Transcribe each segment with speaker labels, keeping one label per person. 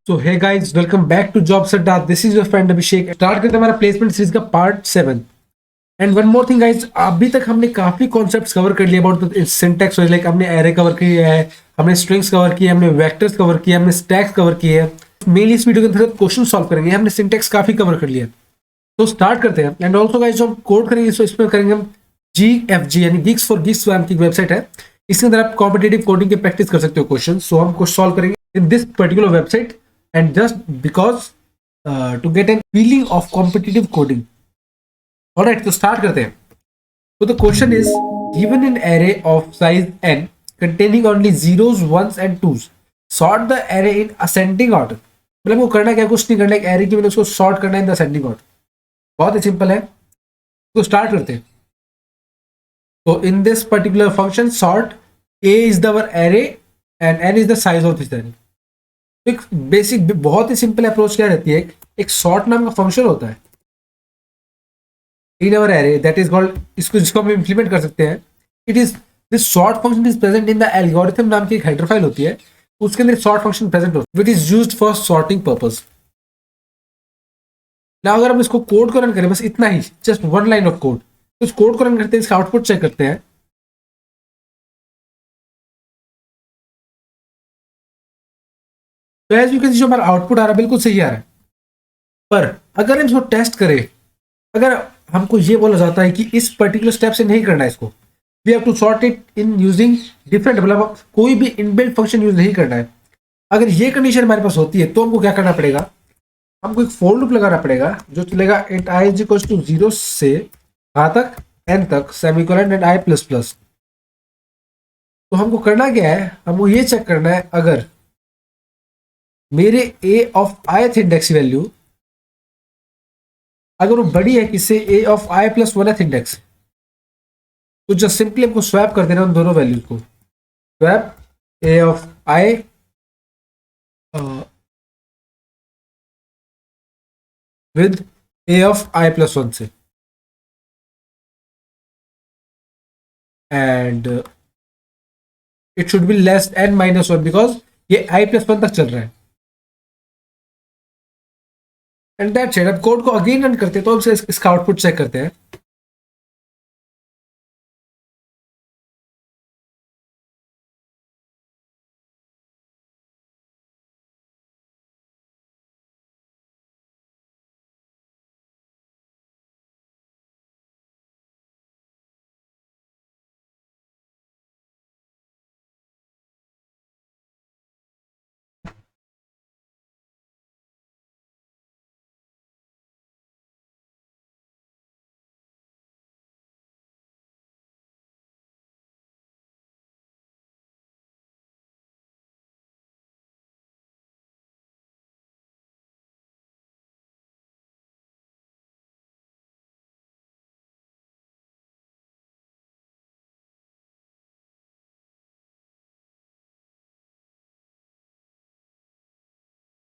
Speaker 1: So hey guys, welcome back to job Adda. This is your friend Abhishek. Start करते हैं हमारा placement series का part 7। And one more thing guys, अभी तक हमने काफी कॉन्सेप्ट्स कवर कर लिए अबाउट सिंटैक्स। लाइक हमने एरे कवर किया है, हमने स्ट्रिंग्स कवर किए, हमने वेक्टर्स कवर किए, हमने स्टैक्स कवर किए हैं। मेनली इस वीडियो के अंतर्गत क्वेश्चन सॉल्व करेंगे। हमने सिंटैक्स काफी कवर कर लिया, तो स्टार्ट करते हैं। एंड ऑल्सो गाइस, जो हम कोड करेंगे तो इसमें करेंगे हम GFG यानी गिग्स फॉर गिग्स नाम की वेबसाइट है। इसके अंदर आप कॉम्पिटेटिव कोडिंग की प्रैक्टिस कर सकते हो क्वेश्चन। सो हम कुछ सॉल्व करेंगे in this particular website and just because to get an feeling of competitive coding. Alright, तो start करते हैं। So the question is, given an array of size n containing only zeros, ones and twos, sort the array in ascending order. मतलब वो करना क्या, कुछ नहीं करना, एक एरे की मैंने उसको सॉर्ट करना है इन द असेंडिंग ऑर्डर। बहुत ही सिंपल है, तो स्टार्ट करते हैं। तो in this particular function sort, a is the array and n is the size of this array। एक बेसिक बहुत ही सिंपल अप्रोच क्या रहती है, एक सॉर्ट नाम का फंक्शन होता है इन अवर एरे दैट इज कॉल्ड, इसको जिसको हम इंप्लीमेंट कर सकते हैं। It is this sort function is present in the algorithm नाम की एक हेडर फाइल होती है, उसके अंदर सॉर्ट फंक्शन प्रेजेंट होता है which is used for sorting purpose. ना अगर हम इसको कोड को रन करें, बस इतना ही, just one line of code, तो इस कोड को रन करते हैं, इसका आउटपुट चेक करते हैं। तो एज यू कैन सी, जो हमारा आउटपुट आ रहा है बिल्कुल सही आ रहा है। पर अगर हम इसको टेस्ट करें, अगर हमको ये बोला जाता है कि इस पर्टिकुलर स्टेप से नहीं करना है इसको, we have to sort it in using different, मतलब कोई भी इनबिल्ट फंक्शन यूज नहीं करना है। अगर ये कंडीशन हमारे पास होती है तो हमको क्या करना पड़ेगा, हमको एक फोर लूप लगाना पड़ेगा जो चलेगा int i is equal to 0 से कहाँ तक, n तक, semicolon and i plus plus. तो हमको करना क्या है, हमको ये चेक करना है अगर मेरे a of ith index value अगर वो बड़ी है किससे, a of i plus 1th index, तो जस्ट सिंपली हमको स्वैप कर देना उन दोनों वैल्यूज को। Swap a of i with a of i plus 1 से, and it should be less n minus 1 because ये i प्लस 1 तक चल रहा है। And that's it. अब कोड को अगेन रन करते हैं, तो हम इसका आउटपुट चेक करते हैं।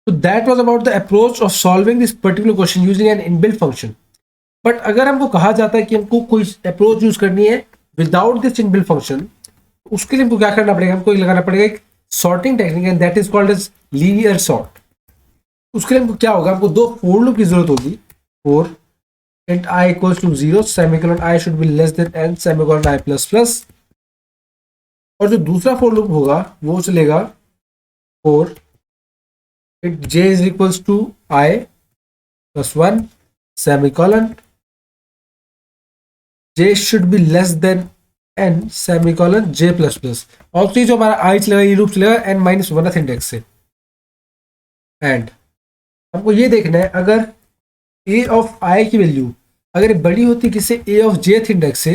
Speaker 1: So that was about the approach of solving this particular question using an inbuilt function. But अगर हमको कहा जाता है कि हमको कोई अप्रोच यूज करनी है विदाउट दिस इनबिल्ट फंक्शन, उसके लिए हमको क्या करना पड़ेगा, हमको लगाना पड़ेगा एक sorting technique and that is called as linear sort. उसके लिए हमको क्या होगा, हमको दो फोर लूप की जरूरत होगी। For int i equals to 0 semicolon i should be less than n semicolon i plus plus, और जो दूसरा फोर लूप होगा वो चलेगा for int j is equals to i plus 1 semicolon j should be less than n semicolon j plus plus. और जो हमारा i चलेगा, ये लूप चलेगा n माइनस 1th इंडेक्स से। एंड हमको ये देखना है अगर a ऑफ i की वैल्यू अगर बड़ी होती किससे, a ऑफ jth इंडेक्स से,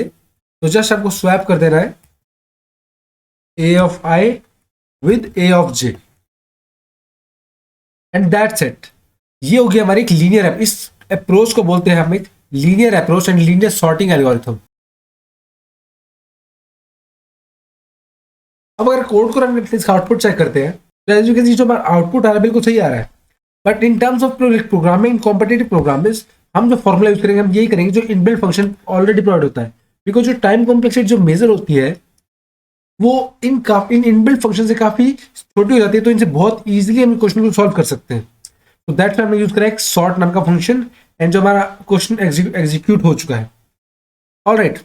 Speaker 1: तो जस्ट हमको स्वैप कर देना है a of i with a of j, and that's it. ये हो गया हमारी एक लीनियर, इस अप्रोच को बोलते हैं हम एक linear approach and linear sorting algorithm. अब अगर कोड को रन करते हैं, इसका आउटपुट चेक करते हैं, तो एज यू कैन सी जो हमारा आउटपुट आ रहा है बिल्कुल सही आ रहा है। But in terms of programming, competitive programming, हम जो फॉर्मूला यूज करेंगे हम यही करेंगे जो इनबिल्ट फंक्शन ऑलरेडी प्रोवाइड होता है। बिकॉज जो टाइम कॉम्प्लेक्सिटी जो मेजर होती है वो इन इनबिल्ट फंक्शन से काफी छोटी हो जाती है, तो इनसे बहुत इजीली हम क्वेश्चन को सॉल्व कर सकते हैं। तो दैट्स हमने यूज करा एक सॉर्ट नाम का फंक्शन, एंड जो हमारा क्वेश्चन एग्जीक्यूट हो चुका है। Alright,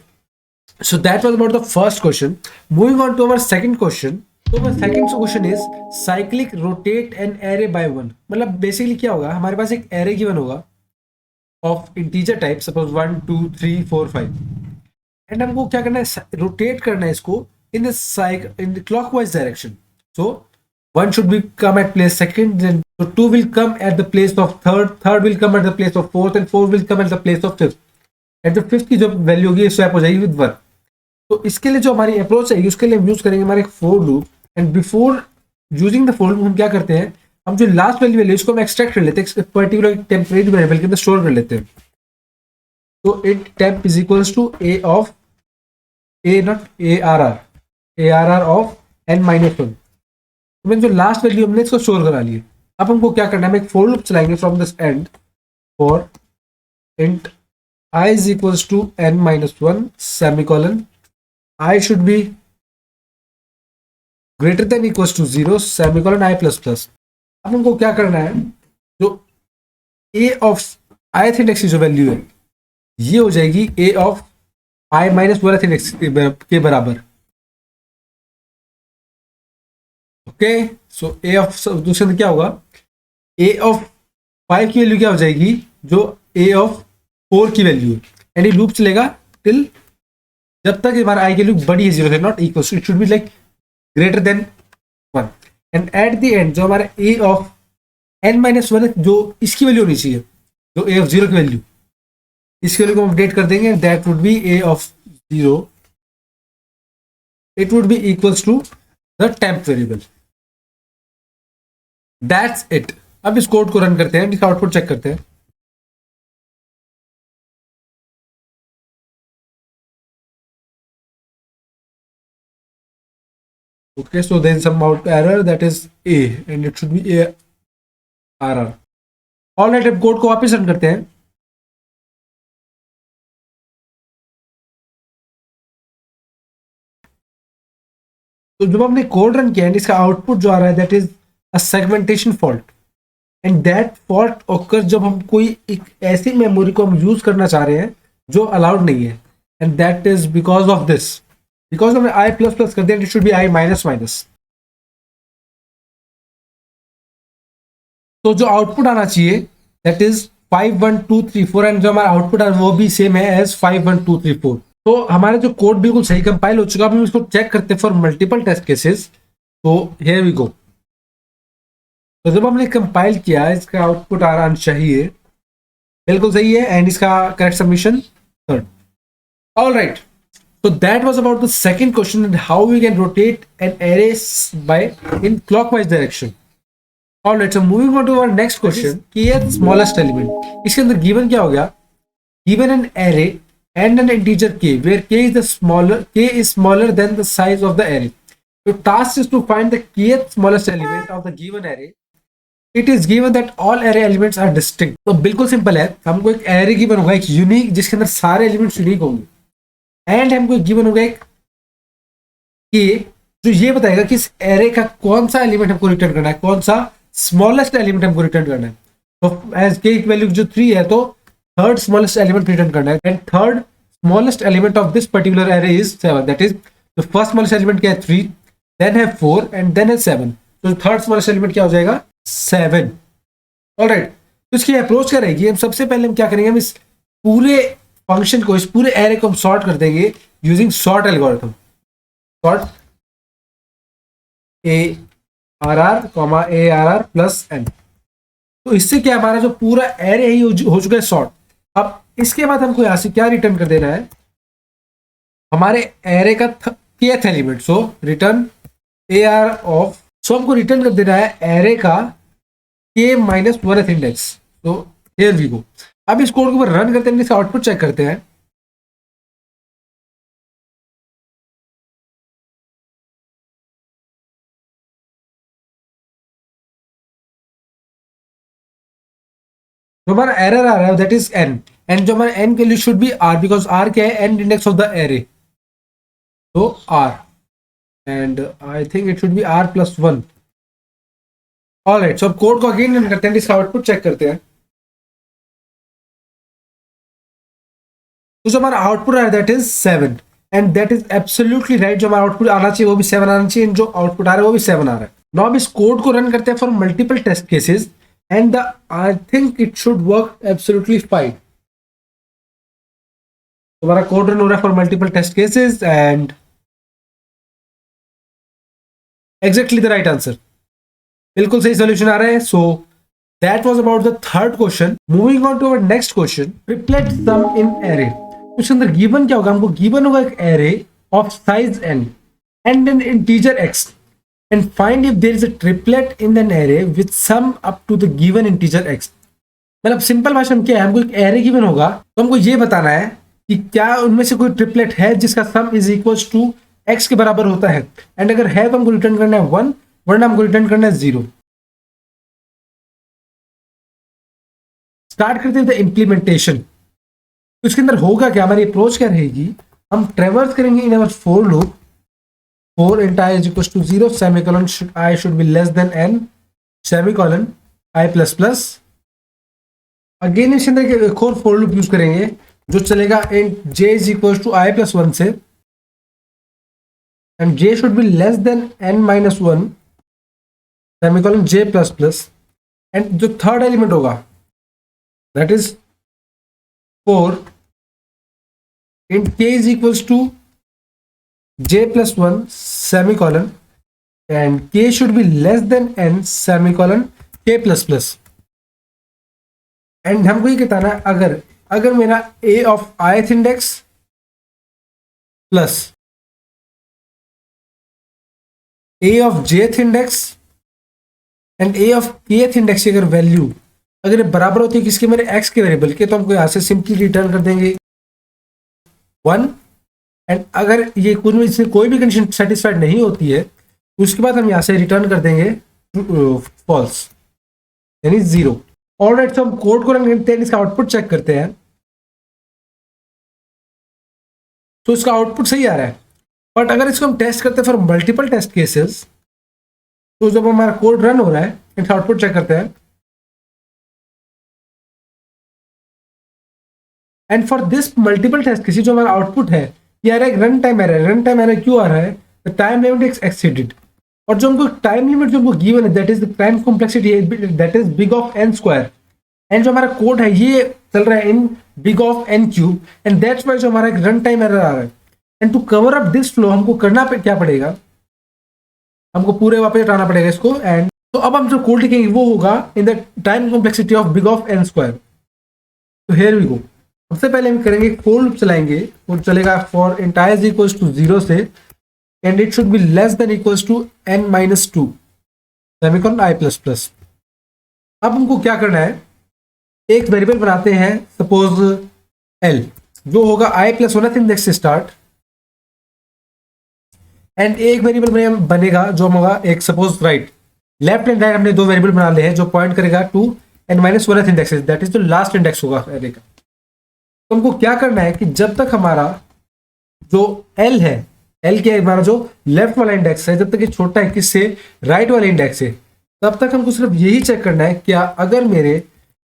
Speaker 1: so that was about the first question. Moving on to our second question. तो my second question is cyclic rotate an array by one. मतलब बेसिकली क्या होगा, हमारे पास एक array गिवन होगा of integer type, suppose 1 2 3 4 5, and हमको क्या करना है, रोटेट करना है इसको in in clockwise direction. So 1 should be come at place second, then so 2 will come at the place of third, third will come at the place of fourth, and 4 will come at the place of fifth, and जो fifth की जो value होगी swap हो जाएगी with 1। तो इसके लिए जो हमारी अप्रोच है उसके लिए हम यूज करेंगे हमारे for loop, and before using the for loop हम क्या करते हैं, हम जो लास्ट वैल्यू है इसको हम एक्सट्रैक्ट कर लेते हैं, पर्टिकुलर टेम्परेरी वेरिएबल के अंदर स्टोर कर लेते हैं। तो it temp is equals to A of A not A R R of N minus 1। तो जो लास्ट वैल्यू हमने इसको स्टोर करा लिया। अब हमको क्या करना है, हम एक फॉर लूप चलाएंगे from this and for int I is equals to n minus 1 semicolon, I should be greater than equals to 0 semicolon I plus plus। अब हमको क्या करना है, जो a of ith index की जो वैल्यू है ये हो जाएगी a of I minus 1th index के बराबर। ओके, सो a of दूसरे में क्या होगा, a of 5 की वैल्यू क्या हो जाएगी, जो a of 4 की वैल्यू है, एंड ये लूप चलेगा टिल जब तक हमारा आई की वैल्यू बड़ी है 0 से, not equal, it should be like greater than 1। And at the and जो हमारा ए ऑफ n माइनस 1 जो इसकी वैल्यू होनी चाहिए, जो a ऑफ 0 की वैल्यू, इसकी वैल्यू को अपडेट कर देंगे, that would be a of 0, it would be equals to the temp variable. That's it. अब इस कोड को रन करते हैं, इसका आउटपुट चेक करते हैं। Okay, so then some out error, that is a, and it should be a error. All right, अब code को वापस रन करते हैं। तो जब हमने कोड रन किया है, इसका आउटपुट जो आ रहा है that is a segmentation fault, and that fault occur जब हम कोई एक ऐसी मेमोरी को हम यूज करना चाह रहे हैं जो अलाउड नहीं है, and that is because of this, because हमने आई प्लस प्लस कर दिया, it should be I minus minus. तो जो आउटपुट आना चाहिए दैट इज 5 1 2 3 4, एंड जो हमारा आउटपुट है वो भी सेम है एज 5 1 2 3 4। तो हमारा जो कोड बिल्कुल सही कंपाइल हो चुका है। अब हम इसको चेक करते हैं फॉर मल्टीपल टेस्ट केसेस। तो हियर वी गो। तो जब हमने कंपाइल किया, इसका आउटपुट आना चाहिए बिल्कुल सही है, एंड इसका correct submission 3rd। All right, so that was about the second question, and how we can rotate an array by in clockwise direction. All right, so moving on to our next question, kth smallest element। इसके अंदर given क्या हो गया, given an array and an integer k where k is smaller than the size of the array। So task is to find the kth smallest element of the given array। It is given that all array elements are distinct। तो बिल्कुल simple है, हमको एक array given होगा, एक unique, जिसके अंदर सारे एलिमेंट्स यूनिक होंगे, एंड हमको गिवन होगा एक के जो ये बताएगा कि इस एरे का कौन सा एलिमेंट हमको रिटर्न करना है, कौन सा स्मॉलेस्ट एलिमेंट हमको रिटर्न करना है। तो एज के की वैल्यू जो 3 है, तो थर्ड स्मॉलेस्ट एलिमेंट रिटर्न करना है, and third smallest element of this particular array is 7। That is the first smallest element क्या है 3, देन है 4, एंड देन है 7। तो थर्ड स्मॉलेस्ट एलिमेंट क्या हो जाएगा 7। ऑलराइट, तो इसकी अप्रोच क्या रहेगी, हम सबसे पहले हम क्या करेंगे, हम इस पूरे फंक्शन को, इस पूरे एरे को हम सॉर्ट कर देंगे using sort algorithm. Sort A R R comma A R R plus N. तो इससे क्या हमारा जो पूरा एरे है हो चुका है सॉर्ट। अब इसके बाद हमको यहां से क्या रिटर्न कर देना है, हमारे एरे का kth element. So return A R of, so हमको रिटर्न कर देना है एरे का k माइनस 1th इंडेक्स। तो हियर वी गो। अब इस कोड को रन करते हैं, इसका आउटपुट चेक करते हैं। तो हमारा एरर आ रहा है दैट इज n, एंड जो हमारा n के लिए should be r, because r क्या है end index of the array. तो r and I think it should be r+1। Alright, so अब कोड को अगेन रन करते हैं, इसका आउटपुट चेक करते हैं। तो जो हमारा आउटपुट आया that is 7 and that is absolutely right. जो हमारा आउटपुट आना चाहिए वो भी 7 आना चाहिए, जो आउटपुट आ रहा है वो भी 7 आ रहा है। नाउ अब इस कोड को रन करते हैं for multiple test cases and the I think it should work absolutely fine. हमारा कोड रन हो रहा है for multiple test cases and exactly the right answer, बिल्कुल सही सॉल्यूशन आ रहा है। So that was about the third question. Moving on to our next question, triplet sum in array. उसके अंदर गिवन क्या होगा, हमको गिवन होगा एक array of size n and an integer x and find if there is a triplet in an array with sum up to the given integer x। मतलब simple भाषा में क्या है, हमको एक एरे गिवन होगा तो हमको ये बताना है कि क्या उनमें से कोई ट्रिपलेट है जिसका sum is equals to x के बराबर होता है, एंड अगर है तो हमको रिटर्न करना है 1, वरना हमको रिटर्न करना है 0। स्टार्ट करते हैं इंप्लीमेंटेशन। तो इसके अंदर होगा क्या, हमारी अप्रोच क्या रहेगी, हम ट्रेवर्स करेंगे in our for loop, for int i is equals to 0 semicolon I should be less than n semicolon i plus plus। Again इसके अंदर एक और फॉर लूप यूज करेंगे जो चलेगा int j is equals to i plus 1 से, and j should be less than n minus 1 semicolon j plus plus। And जो third element होगा that is for int k is equals to j plus 1 semicolon and k should be less than n semicolon k plus plus। And हमको ये कहता है अगर मेरा a of ith index plus a of jth index and a of kth index की अगर value अगर बराबर होती है किसके, मेरे x के वेरिएबल के, तो हमको यहां से सिंपली रिटर्न कर देंगे 1। एंड अगर ये कोई भी कंडीशन सेटिस्फाइड नहीं होती है उसके बाद हम यहां से रिटर्न कर देंगे फॉल्स यानी 0। ऑलराइट, तो हम कोड को रन करते हैं, इसका आउटपुट चेक करते हैं। तो इसका आउटपुट सही आ रहा है, बट अगर इसको हम टेस्ट करते हैं फॉर मल्टीपल टेस्ट केसेस, तो जब हमारा कोड रन हो रहा है इसका आउटपुट चेक करते हैं। And for this multiple test cases जो हमारा आउटपुट है ये आ रहा है run time error. Run time error क्यों आ रहा है, the time limit is exceeded. और जो हमको टाइम लिमिट जो हमको गिवन है that is the time complexity that is big of n square. And जो हमारा कोड है ये चल रहा है in big of n cube, and that's Y जो हमारा एक रन टाइम एरर आ रहा है। And to cover up this flow हमको करना क्या पड़ेगा, हमको पूरे वापस हटाना पड़ेगा इसको। एंड तो अब हम जो कोड लिखेंगे वो होगा in the time complexity of big of n square. तो हियर वी गो। सबसे पहले हम करेंगे फॉर लूप चलाएंगे, वो चलेगा for int i is equals to 0 से and it should be less than equals to n minus 2 semicolon i plus plus। अब हमको क्या करना है, एक वेरिएबल बनाते हैं सपोज l, जो होगा i plus 1th इंडेक्स से स्टार्ट, एंड एक वेरिएबल बनेगा जो होगा एक suppose right. Left and right हमने दो वेरिएबल बना लिए हैं जो पॉइंट करेगा to n minus 1th index, that is the last index होगा एरे का। तो हमको क्या करना है कि जब तक हमारा जो L है, L के हमारा जो लेफ्ट वाला इंडेक्स है, जब तक ये छोटा है किससे, राइट वाले इंडेक्स है, तब तक हमको सिर्फ यही चेक करना है क्या अगर मेरे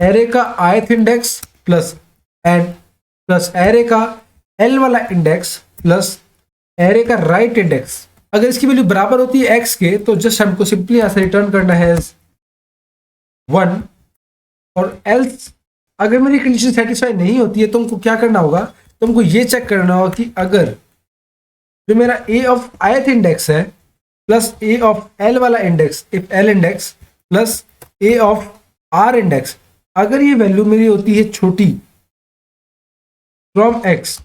Speaker 1: एरे का ith इंडेक्स प्लस एरे का L वाला इंडेक्स प्लस एरे का राइट इंडेक्स अगर इसकी वैल्यू बराबर होती है x के, तो जस्ट हमको सिंपली यहां से रिटर्न करना है 1। और एल्स अगर मेरी कंडीशन सेटिस्फाई नहीं होती है तो हमको क्या करना होगा, तो हमको ये चेक करना होगा कि अगर जो मेरा a ऑफ ith इंडेक्स है प्लस a ऑफ l वाला index, if l index plus a of r index, अगर ये वैल्यू मेरी होती है छोटी फ्रॉम x,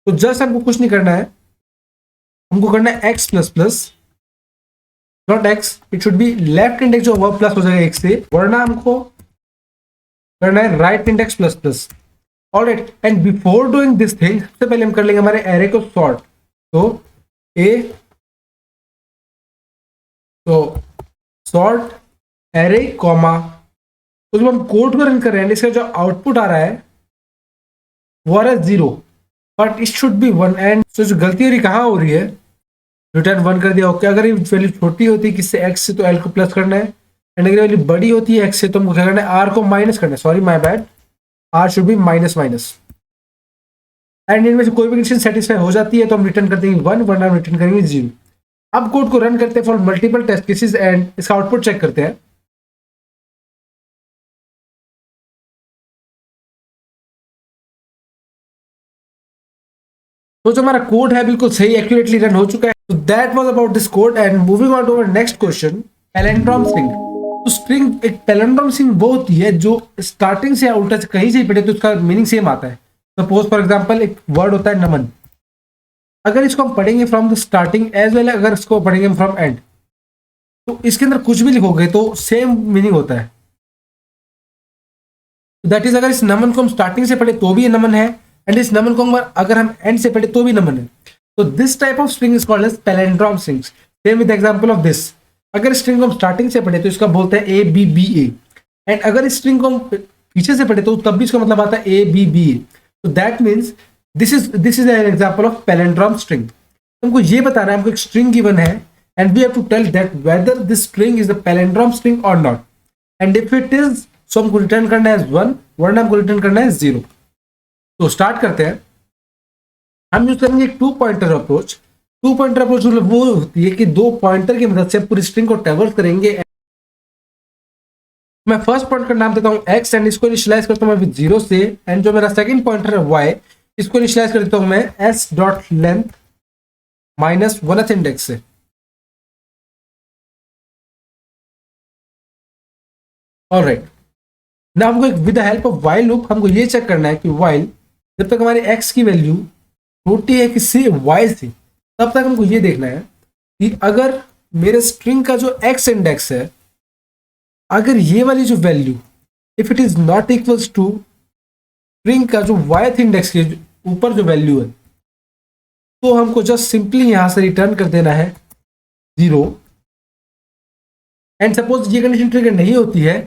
Speaker 1: तो जस्ट हमको कुछ नहीं करना है, हमको करना है x plus plus not x, it should be left index जो होगा प्लस हो जाएगा x से, वरना हमको करना है right index plus plus. Alright, and before doing this thing सबसे पहले हम कर लेंगे हमारे एरे को सॉर्ट। तो सॉर्ट एरे कॉमा, तो जब हम कोड को रन कर रहे हैं इसका जो आउटपुट आ रहा है वो आ रहा है 0, but it should B 1। And जो गलती हो रही कहाँ हो रही है, रिटर्न 1 कर दिया। ओके, अगर ये वैल्यू छोटी होती है किससे, x से, तो l को प्लस करना है। एंड अगर वैल्यू बड़ी होती है x से, तो हमको क्या करना है, r को माइनस करना है। Sorry my bad, r should be minus minus. And इनमें से कोई भी कंडीशन सेटिस्फाई हो जाती है तो हम रिटर्न कर देंगे 1, वरना हम रिटर्न करेंगे 0। अब कोड को रन करते हैं for multiple test cases and इसका आउटपुट चेक करते हैं। तो जो हमारा कोड है बिल्कुल सही एक्यूरेटली रन हो चुका है। तो that was about this code and moving on to our next question, palindrome string. तो स्ट्रिंग, एक पैलिंड्रोम स्ट्रिंग वो होती है जो स्टार्टिंग से या उल्टा से कहीं से ही पढ़े तो उसका मीनिंग सेम आता है। सपोज फॉर एग्जांपल एक वर्ड होता है नमन, अगर इसको हम पढ़ेंगे from the starting as well अगर इसको पढ़ेंगे फ्रॉम एंड, तो इसके अंदर कुछ भी लिखोगे तो सेम मीनिंग होता है। दैट इज, अगर इस नमन को हम स्टार्टिंग से पढ़े तो भी ये नमन है, एंड इस नमन को अगर हम एंड से पढ़े तो भी नमन है। तो this type of string is called as palindrome strings. Same with example of this, अगर स्ट्रिंग को हम स्टार्टिंग से पढ़े तो इसका बोलते हैं A B B A, and अगर इस स्ट्रिंग को हम पीछे से पढ़े तो तब भी इसका मतलब आता है ए बी बी ए। तो that means this is an example of palindrome string. हमको ये बताना है, हमको एक स्ट्रिंग गिवन है and we have to tell that whether this string is the palindrome string और not, and if it is so हमको रिटर्न करना है 1, वरना हमको रिटर्न करना है 0। तो स्टार्ट करते हैं। हम यूज करेंगे एक 2 पॉइंटर अप्रोच। 2 पॉइंटर अप्रोच मतलब वो होती है कि 2 पॉइंटर की मदद से पूरी स्ट्रिंग को ट्रैवर्स करेंगे। मैं फर्स्ट पॉइंट का नाम देता हूं x एंड इसको इनिशियलाइज करता हूं मैं विद 0 से, एंड जो मेरा सेकंड पॉइंटर है y, इसको इनिशियलाइज कर देता हूं मैं s dot length minus 1th index से। ऑलराइट, ना हमको with the help of while loop हमको ये चेक करना है कि while जब तक हमारी x की वैल्यू छोटी है किससे, y से, तब तक हमको ये देखना है कि अगर मेरे स्ट्रिंग का जो x इंडेक्स है, अगर ये वाली जो value if it is not equals to string का जो y इंडेक्स के ऊपर जो वैल्यू है, तो हमको जस्ट सिंपली यहां से रिटर्न कर देना है 0। एंड सपोज ये कंडीशन ट्रिगर नहीं होती है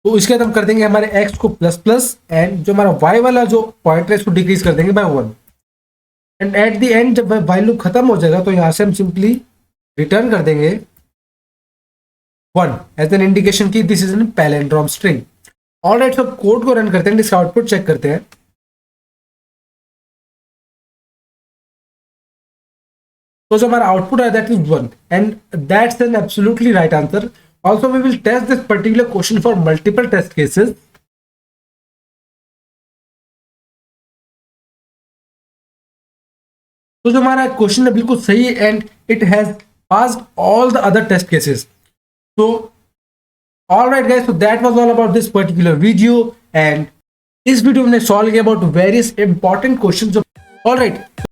Speaker 1: तो इसके बाद हम कर देंगे हमारे x को प्लस प्लस, एंड जो हमारा y वाला जो पॉइंटर है इसको डिक्रीज कर देंगे by 1। And at the end जब while लूप खत्म हो जाएगा तो यहां से हम सिंपली रिटर्न कर देंगे 1 एज एन इंडिकेशन की this is N palindrome string. Alright, तो कोड को रन करते हैं, इसका आउटपुट चेक करते हैं। तो जो हमारा आउटपुट है that is 1 and that's an absolutely right answer. Also, we will test this particular question for multiple test cases. तो जो हमारा क्वेश्चन है बिल्कुल सही है and it has passed all the other test cases. तो alright guys, so that was all about this particular video, and इस video में सॉल्व किया about various important questions. Alright,